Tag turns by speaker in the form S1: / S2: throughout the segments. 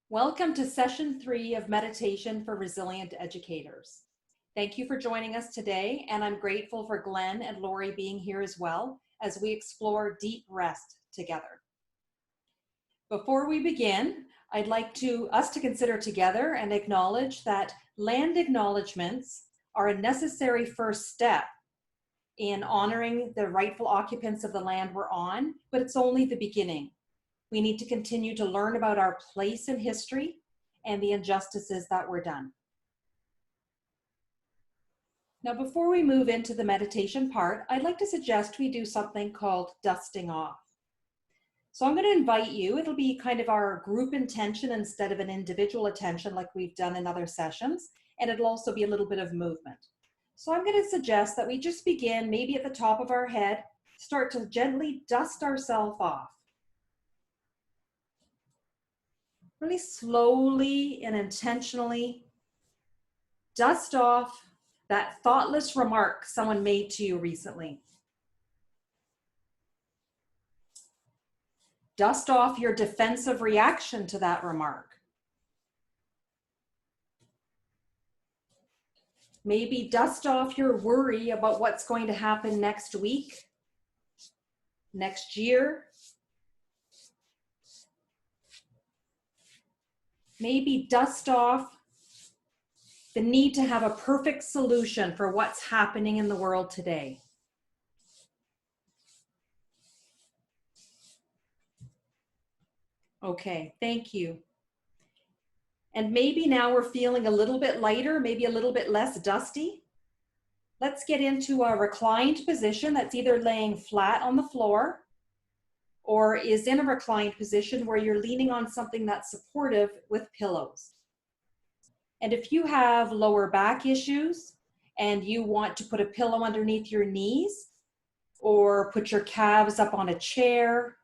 S1: Welcome to session 3 of Meditation for Resilient Educators. Thank you for joining us today, and I'm grateful for Glenn and Lori being here as well as we explore deep rest together. Before we begin, I'd like us to consider together and acknowledge that land acknowledgements are a necessary first step in honoring the rightful occupants of the land we're on, but it's only the beginning. We need to continue to learn about our place in history and the injustices that were done. Now, before we move into the meditation part, I'd like to suggest we do something called dusting off. So I'm going to invite you, it'll be kind of our group intention instead of an individual attention like we've done in other sessions, and it'll also be a little bit of movement. So I'm going to suggest that we just begin maybe at the top of our head, start to gently dust ourselves off. Really slowly and intentionally dust off that thoughtless remark someone made to you recently. Dust off your defensive reaction to that remark. Maybe dust off your worry about what's going to happen next week, next year. Maybe dust off the need to have a perfect solution for what's happening in the world today. Okay, thank you. And maybe now we're feeling a little bit lighter, maybe a little bit less dusty. Let's get into a reclined position that's either laying flat on the floor or is in a reclined position where you're leaning on something that's supportive with pillows. And if you have lower back issues and you want to put a pillow underneath your knees or put your calves up on a chair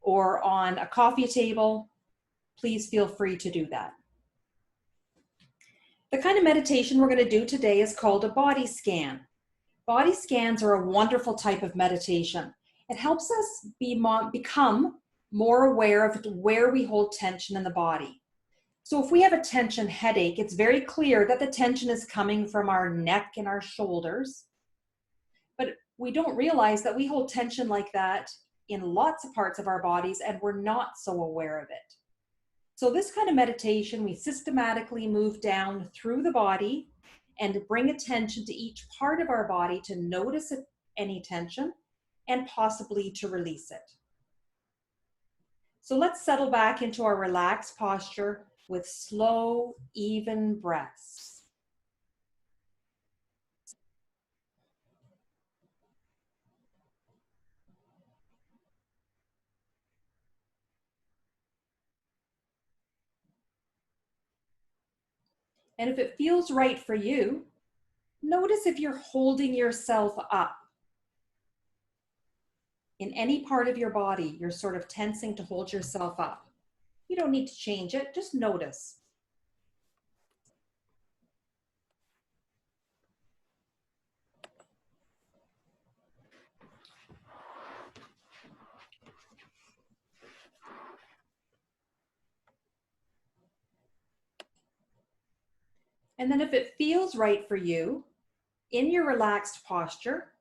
S1: or on a coffee table, please feel free to do that. The kind of meditation we're going to do today is called a body scan. Body scans are a wonderful type of meditation. It helps us become more aware of where we hold tension in the body. So if we have a tension headache, it's very clear that the tension is coming from our neck and our shoulders. But we don't realize that we hold tension like that in lots of parts of our bodies and we're not so aware of it. So this kind of meditation, we systematically move down through the body and bring attention to each part of our body to notice any tension and possibly to release it. So let's settle back into our relaxed posture with slow, even breaths. And if it feels right for you, notice if you're holding yourself up. In any part of your body, you're sort of tensing to hold yourself up. You don't need to change it, just notice. And then if it feels right for you, in your relaxed posture,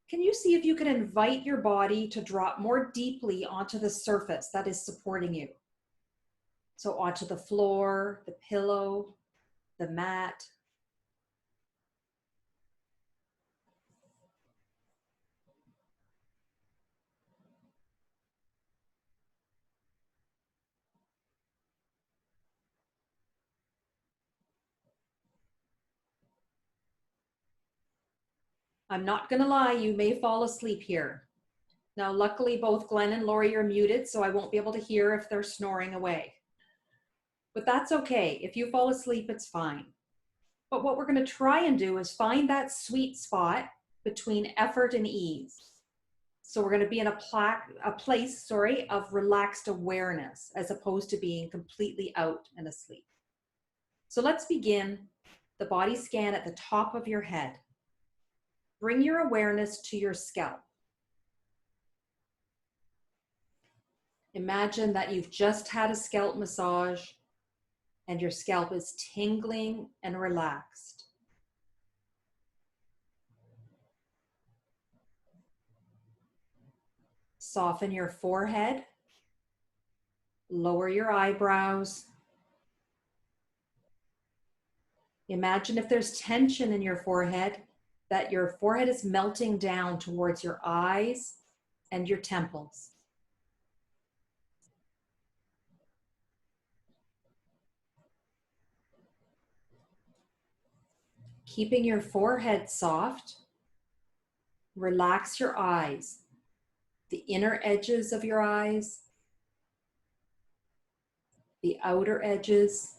S1: can you see if you can invite your body to drop more deeply onto the surface that is supporting you? So onto the floor, the pillow, the mat. I'm not gonna lie, you may fall asleep here. Now, luckily both Glenn and Lori are muted, so I won't be able to hear if they're snoring away. But that's okay. If you fall asleep, it's fine. But what we're gonna try and do is find that sweet spot between effort and ease. So we're going to be in a place of relaxed awareness as opposed to being completely out and asleep. So let's begin the body scan at the top of your head. Bring your awareness to your scalp. Imagine that you've just had a scalp massage and your scalp is tingling and relaxed. Soften your forehead, lower your eyebrows. Imagine if there's tension in your forehead, that your forehead is melting down towards your eyes and your temples. Keeping your forehead soft, relax your eyes, the inner edges of your eyes, the outer edges.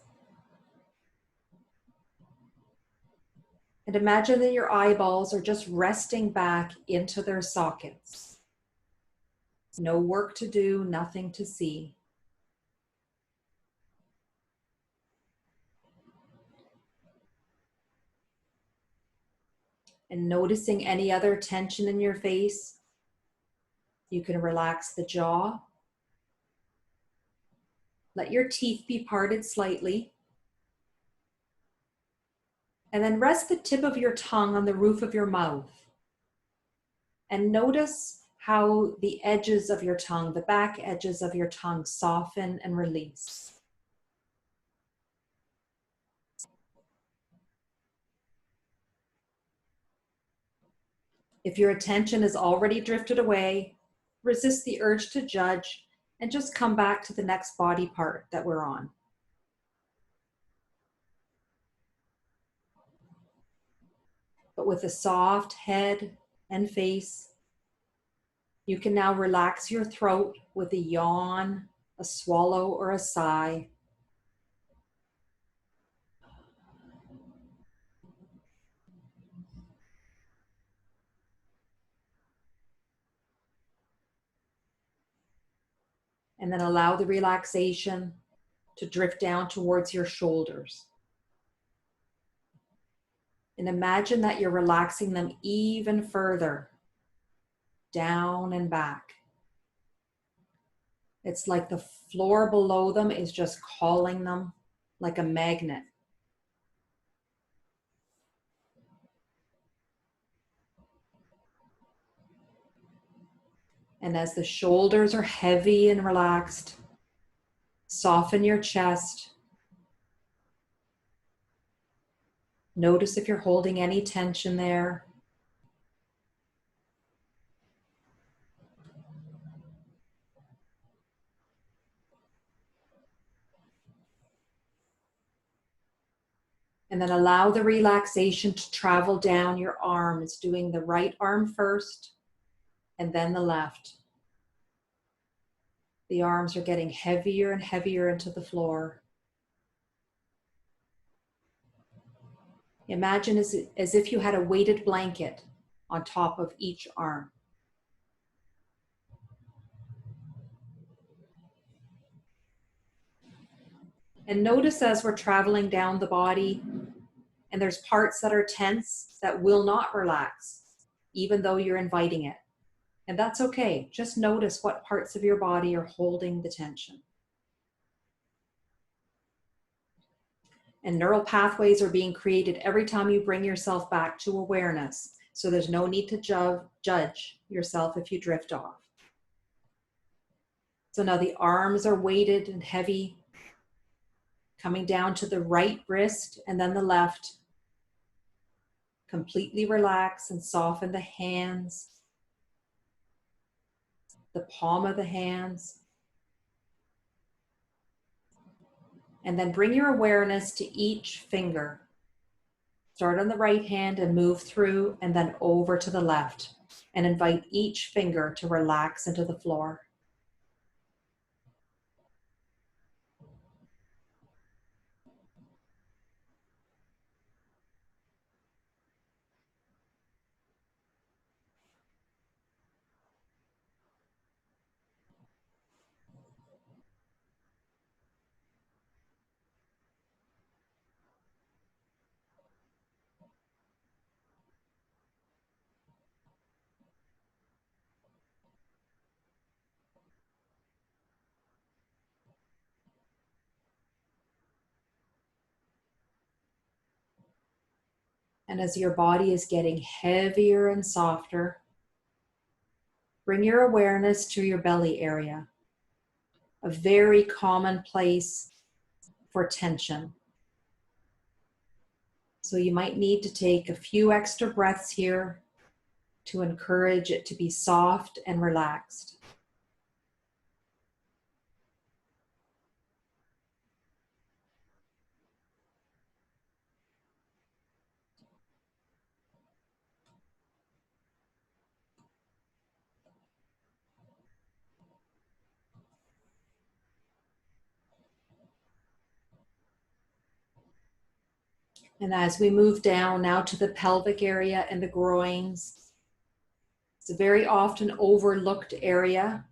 S1: And imagine that your eyeballs are just resting back into their sockets. No work to do, nothing to see. And noticing any other tension in your face, you can relax the jaw. Let your teeth be parted slightly. And then rest the tip of your tongue on the roof of your mouth. And notice how the edges of your tongue, the back edges of your tongue, soften and release. If your attention has already drifted away, resist the urge to judge and just come back to the next body part that we're on. But with a soft head and face, you can now relax your throat with a yawn, a swallow, or a sigh. And then allow the relaxation to drift down towards your shoulders. And imagine that you're relaxing them even further, down and back. It's like the floor below them is just calling them like a magnet. And as the shoulders are heavy and relaxed, soften your chest. Notice if you're holding any tension there. And then allow the relaxation to travel down your arms, doing the right arm first and then the left. The arms are getting heavier and heavier into the floor. Imagine as if you had a weighted blanket on top of each arm. And notice as we're traveling down the body, and there's parts that are tense that will not relax, even though you're inviting it. And that's okay. Just notice what parts of your body are holding the tension. And neural pathways are being created every time you bring yourself back to awareness. So there's no need to judge yourself if you drift off. So now the arms are weighted and heavy, coming down to the right wrist and then the left. Completely relax and soften the hands, the palm of the hands. And then bring your awareness to each finger. Start on the right hand and move through and then over to the left. And invite each finger to relax into the floor. And as your body is getting heavier and softer, bring your awareness to your belly area, a very common place for tension. So you might need to take a few extra breaths here to encourage it to be soft and relaxed. And as we move down now to the pelvic area and the groins, it's a very often overlooked area,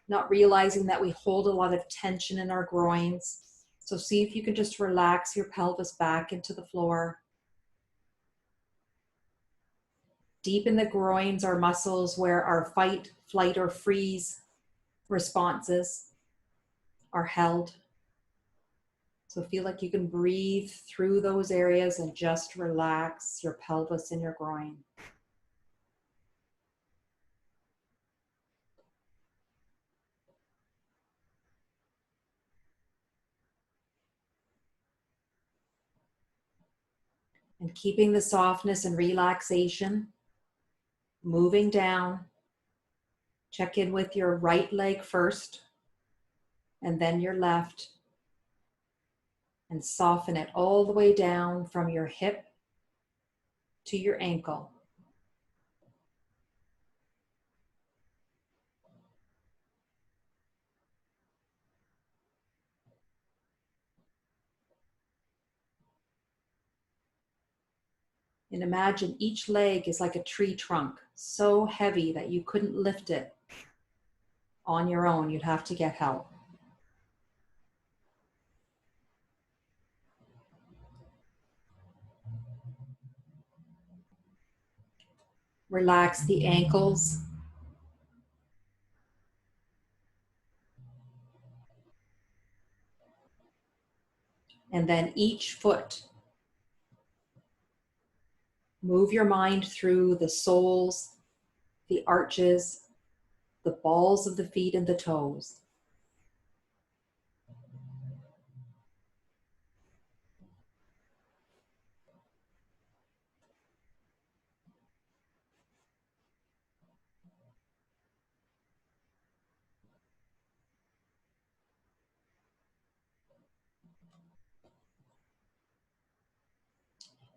S1: not realizing that we hold a lot of tension in our groins. So see if you can just relax your pelvis back into the floor. Deep in the groins are muscles where our fight, flight, or freeze responses are held. So feel like you can breathe through those areas and just relax your pelvis and your groin. And keeping the softness and relaxation, moving down. Check in with your right leg first, and then your left, and soften it all the way down from your hip to your ankle. And imagine each leg is like a tree trunk, so heavy that you couldn't lift it on your own. You'd have to get help. Relax the ankles. And then each foot. Move your mind through the soles, the arches, the balls of the feet and the toes.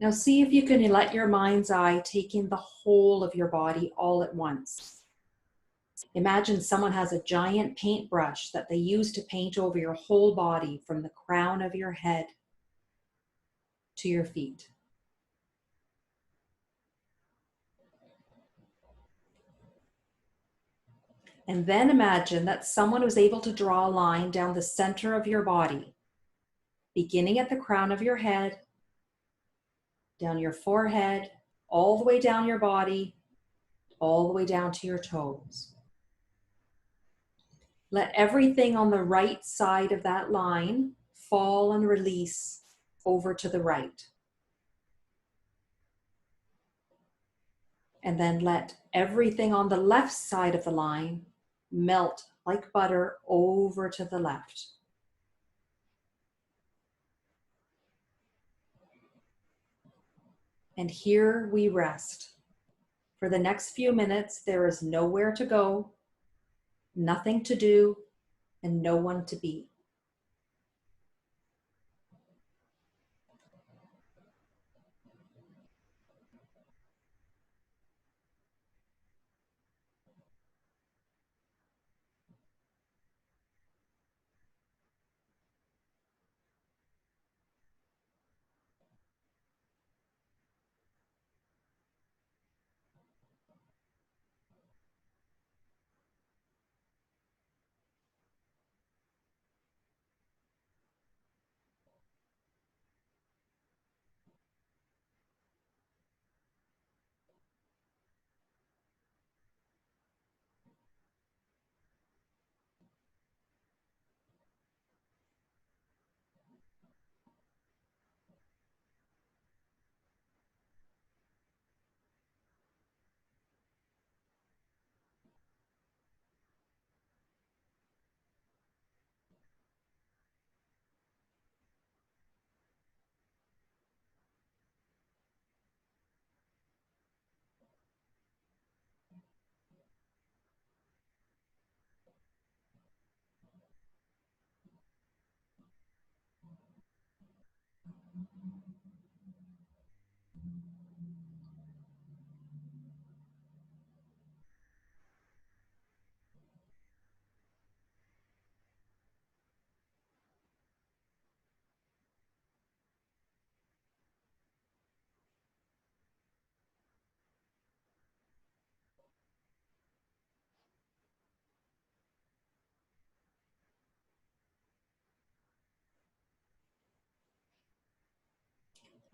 S1: Now see if you can let your mind's eye take in the whole of your body all at once. Imagine someone has a giant paintbrush that they use to paint over your whole body from the crown of your head to your feet. And then imagine that someone was able to draw a line down the center of your body, beginning at the crown of your head, down your forehead, all the way down your body, all the way down to your toes. Let everything on the right side of that line fall and release over to the right. And then let everything on the left side of the line melt like butter over to the left. And here we rest. For the next few minutes, there is nowhere to go, nothing to do, and no one to be.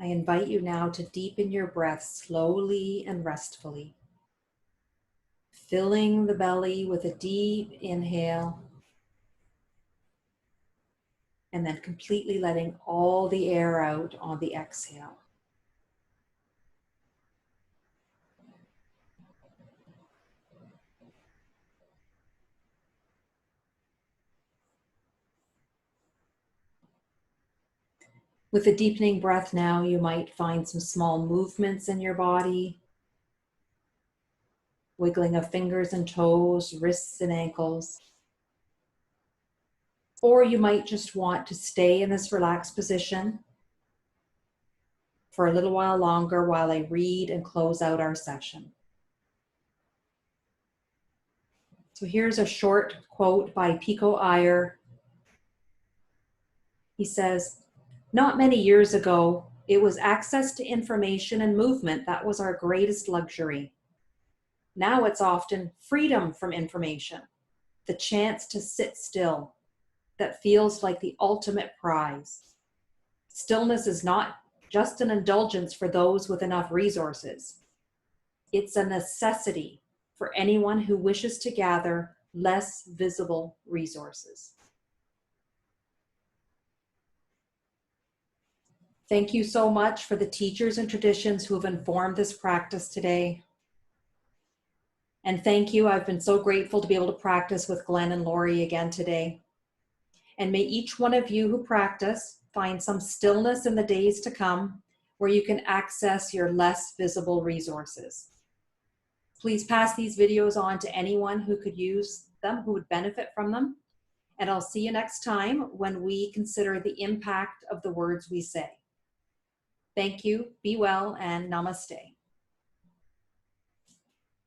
S1: I invite you now to deepen your breath slowly and restfully, filling the belly with a deep inhale and then completely letting all the air out on the exhale. With a deepening breath now, you might find some small movements in your body, wiggling of fingers and toes, wrists and ankles. Or you might just want to stay in this relaxed position for a little while longer while I read and close out our session. So here's a short quote by Pico Iyer. He says, "Not many years ago, it was access to information and movement that was our greatest luxury. Now it's often freedom from information, the chance to sit still, that feels like the ultimate prize. Stillness is not just an indulgence for those with enough resources. It's a necessity for anyone who wishes to gather less visible resources." Thank you so much for the teachers and traditions who have informed this practice today. And thank you, I've been so grateful to be able to practice with Glenn and Lori again today. And may each one of you who practice find some stillness in the days to come where you can access your less visible resources. Please pass these videos on to anyone who could use them, who would benefit from them. And I'll see you next time when we consider the impact of the words we say. Thank you, be well, and namaste.